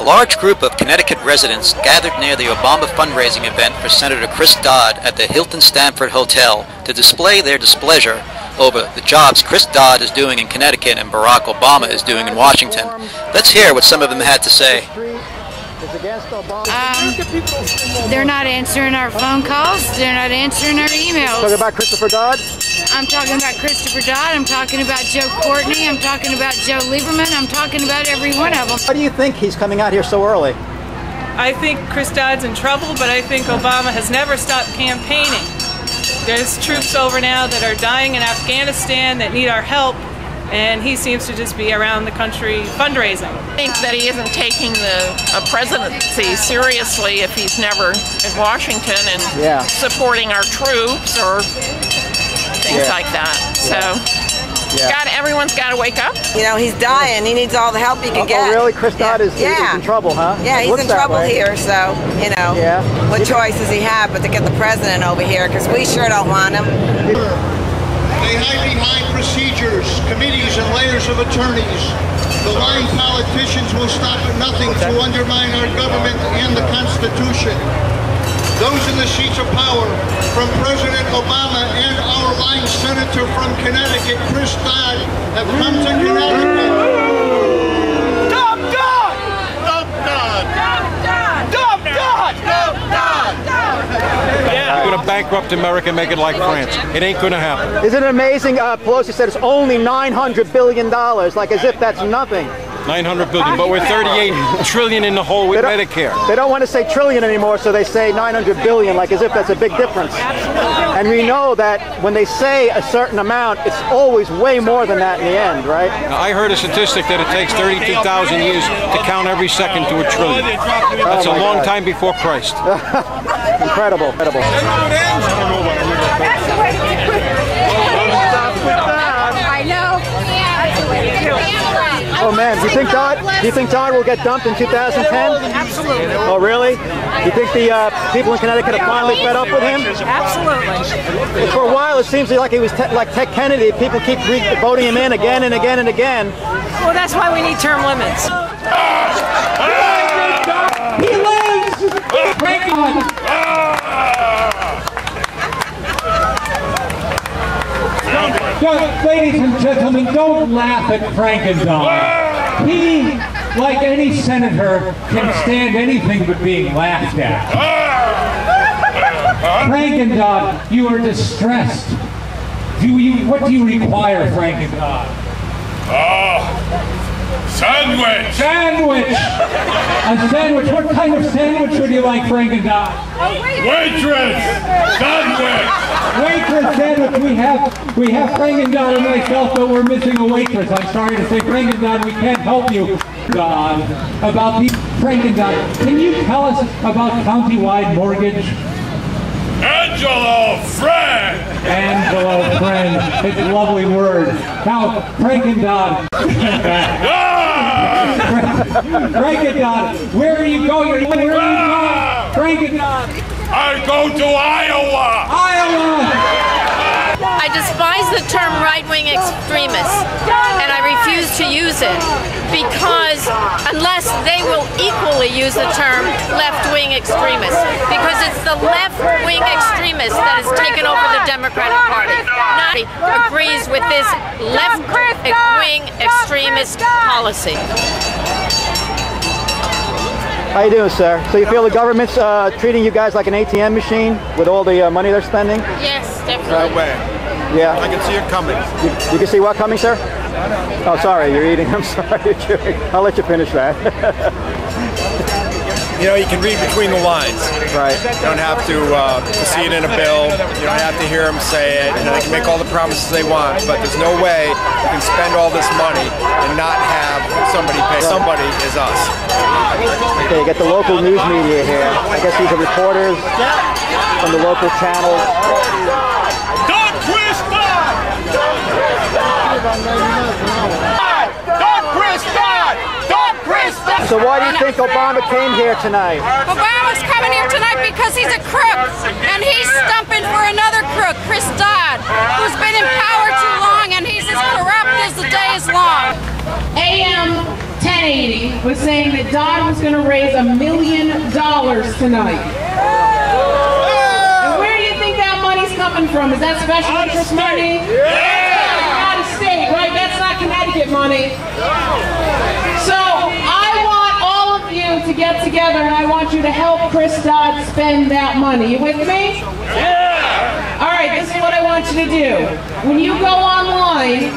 A large group of Connecticut residents gathered near the Obama fundraising event for Senator Chris Dodd at the Hilton Stamford Hotel to display their displeasure over the jobs Chris Dodd is doing in Connecticut and Barack Obama is doing in Washington. Let's hear what some of them had to say. They're not answering our phone calls. They're not answering our emails. Talking about Christopher Dodd? I'm talking about Christopher Dodd. I'm talking about Joe Courtney. I'm talking about Joe Lieberman. I'm talking about every one of them. Why do you think he's coming out here so early? I think Chris Dodd's in trouble, but I think Obama has never stopped campaigning. There's troops over now that are dying in Afghanistan that need our help, and he seems to just be around the country fundraising. I think that he isn't taking the presidency seriously if he's never in Washington and supporting our troops or things like that. So everyone's got to wake up. You know, he's dying. He needs all the help he can get. Oh, really? Chris Dodd is in trouble, huh? Yeah, he's in trouble here, so, you know, what choice does he have but to get the president over here? Because we sure don't want him. They hide behind procedures, committees, and layers of attorneys. The lying politicians will stop at nothing to undermine our government and the Constitution. Those in the seats of power, from President Obama and our lying senator from Connecticut, Chris Dodd, have come to Connecticut. Dump Dodd! Dump Dodd! Dump Dodd! Dump Dodd! You're going to bankrupt America and make it like France. It ain't going to happen. Isn't it amazing? Pelosi said it's only $900 billion, like as if that's nothing. 900 billion, but we're 38 trillion in the hole with Medicare. They don't want to say trillion anymore, so they say 900 billion, like as if that's a big difference. And we know that when they say a certain amount, it's always way more than that in the end, right? Now, I heard a statistic that it takes 32,000 years to count every second to a trillion. That's a long time before Christ. Incredible. Incredible. I know. Oh man, do you think Dodd will get dumped in 2010? Absolutely. Oh really? Do you think the people in Connecticut are finally fed up with him? Absolutely. For a while it seems like he was like Ted Kennedy. People keep voting him in again and again and again. Well, that's why we need term limits. He lives! Ladies and gentlemen, don't laugh at Frank-N-Dodd. He, like any senator, can stand anything but being laughed at. Frank-N-Dodd, you are distressed. What do you require, Frank-N-Dodd? Sandwich! Sandwich! A sandwich? What kind of sandwich would you like, Frank-N-Dodd? Waitress! Sandwich! Waitress sandwich. We have Frank-N-Dodd and myself, but we're missing a waitress. I'm sorry to say, Frank-N-Dodd, we can't help you, Dodd, about the Frank-N-Dodd. Can you tell us about countywide mortgage? Angelo Friend! Angelo Friend. It's a lovely word. Now, Frank-N-Dodd. Frank-N-Dodd, where are you going? Where are you going? Frank-N-Dodd. I go to Iowa! I despise the term right-wing extremists, and I refuse to use it because unless they will equally use the term left-wing extremists, because it's the left-wing extremists that has taken over the Democratic Party. Nobody agrees with this left-wing extremist policy. How you doing, sir? So you feel the government's treating you guys like an ATM machine with all the money they're spending? Yes, definitely. No way. Yeah. I can see it coming. You can see what coming, sir? Oh, sorry, you're eating. I'm sorry, you're chewing. I'll let you finish that. You know, you can read between the lines. Right. You don't have to see it in a bill. You don't have to hear them say it. You know, they can make all the promises they want, but there's no way you can spend all this money and not have somebody pay. Somebody is us. Okay, you get the local news media here. I guess these are reporters from the local channels. Don't twist Dodd! Don't twist Dodd! Don't twist Dodd! So why do you think Obama came here tonight? Obama's coming here tonight because he's a crook, and he's stumping for another crook, Chris Dodd, who's been in power too long, and he's as corrupt as the day is long. AM 1080 was saying that Dodd was going to raise $1 million tonight. And where do you think that money's coming from? Is that special interest money? Out of state, right? That's not Connecticut money. So I want all of you to get together and I want you to help Chris Dodd spend that money. You with me? All right, this is what I want you to do. When you go online,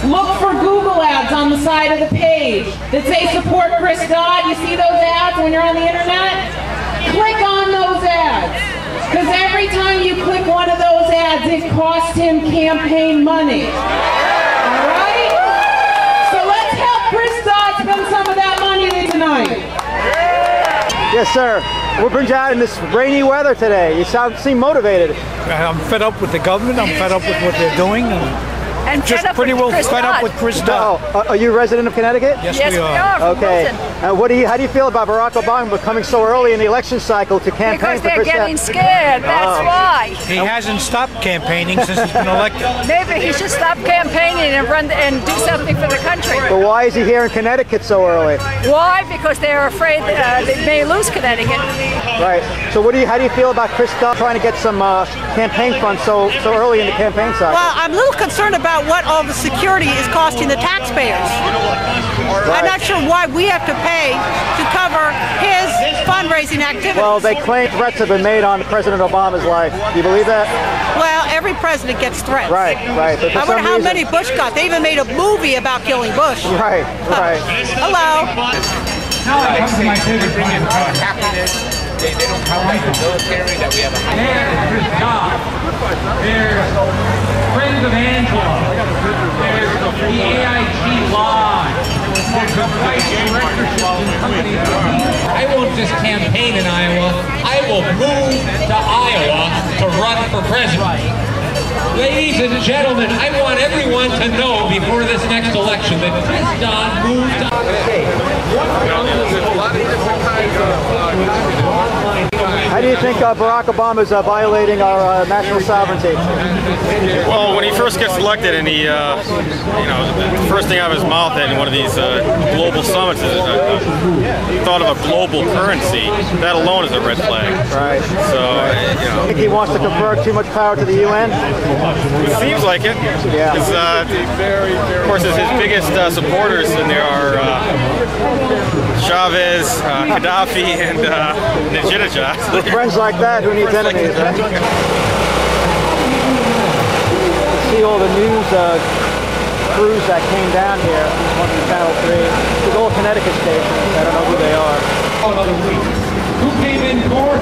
look for Google ads on the side of the page that say support Chris Dodd. You see those ads when you're on the internet? Click on those ads. Because every time you click one of those ads, it costs him campaign money. All right? So let's help Chris Dodd spend some of that money tonight. Yes, sir. What brings you out in this rainy weather today? You seem motivated. I'm fed up with the government. I'm fed up with what they're doing. And just pretty well fed up with Chris Dodd. Are you a resident of Connecticut? Yes, we are. Okay. How do you feel about Barack Obama coming so early in the election cycle to campaign for Chris Dodd? Because they're getting scared, that's why. He hasn't stopped campaigning since he's been elected. Maybe he should stop campaigning and run and do something for the country. But why is he here in Connecticut so early? Why? Because they're afraid they may lose Connecticut. Right. So how do you feel about Chris Dodd trying to get some campaign funds so early in the campaign cycle? Well, I'm a little concerned about what all the security is costing the taxpayers. Right. I'm not sure why we have to pay to cover his fundraising activities. Well, they claim threats have been made on President Obama's life. Do you believe that? Well, every president gets threats. Right. But I wonder how many Bush got. They even made a movie about killing Bush. Right. Hello. Now I come to my favorite part. Happiness. They don't count like the military that we have a There's Chris Dodd. There's Friends of Angela. There's the AIG Lodge. There's the Vice Directorship and companies. I won't just campaign in Iowa. I will move to Iowa to run for president. Ladies and gentlemen, I want everyone to know before this next election that Chris Dodd moved to How do you think Barack Obama is violating our national sovereignty? Well, when he first gets elected and he, the first thing out of his mouth in one of these global summits is thought of a global currency. That alone is a red flag. Right. So, I think he wants to confer too much power to the UN? It seems like it. Yeah. Of course, his biggest supporters in there are Chavez, Gaddafi, and Najibullah. With friends like that, who needs enemies, right? See all the news crews that came down here on Channel 3. These all Connecticut stations. I don't know who they are. Who came in fourth?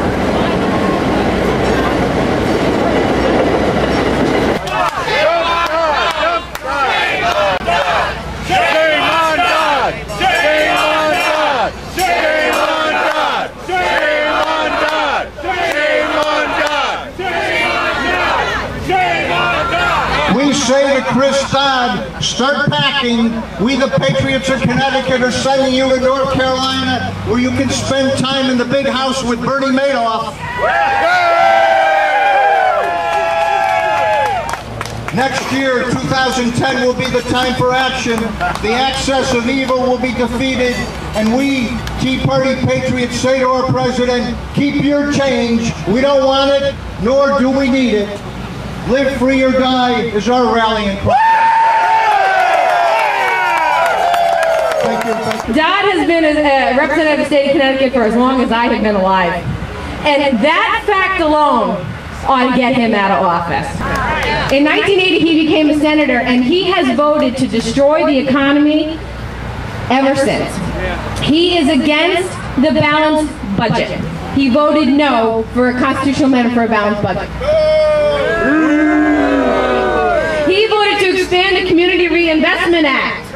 We say to Chris Dodd, start packing. We the Patriots of Connecticut are sending you to North Carolina where you can spend time in the big house with Bernie Madoff. Next year, 2010, will be the time for action. The access of evil will be defeated. And we, Tea Party Patriots, say to our president, keep your change. We don't want it, nor do we need it. Live free or die is our rallying cry. Thank you. Dodd has been a representative of the state of Connecticut for as long as I have been alive. And that fact alone ought to get him out of office. In 1980, he became a senator, and he has voted to destroy the economy ever since. He is against the balanced budget. He voted no for a constitutional amendment for a balanced budget. He voted to expand the Community Reinvestment Act.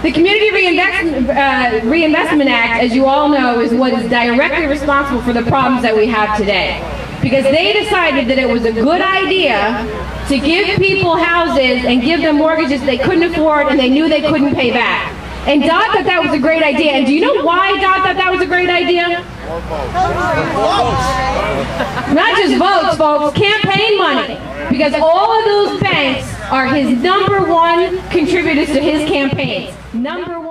The Community Reinvestment Act, as you all know, is what is directly responsible for the problems that we have today. Because they decided that it was a good idea to give people houses and give them mortgages they couldn't afford and they knew they couldn't pay back. And Dodd thought that was a great idea. And do you know why Dodd thought that was a great idea? Not just votes, folks, campaign money. Because all of those banks are his #1 contributors to his campaigns. #1.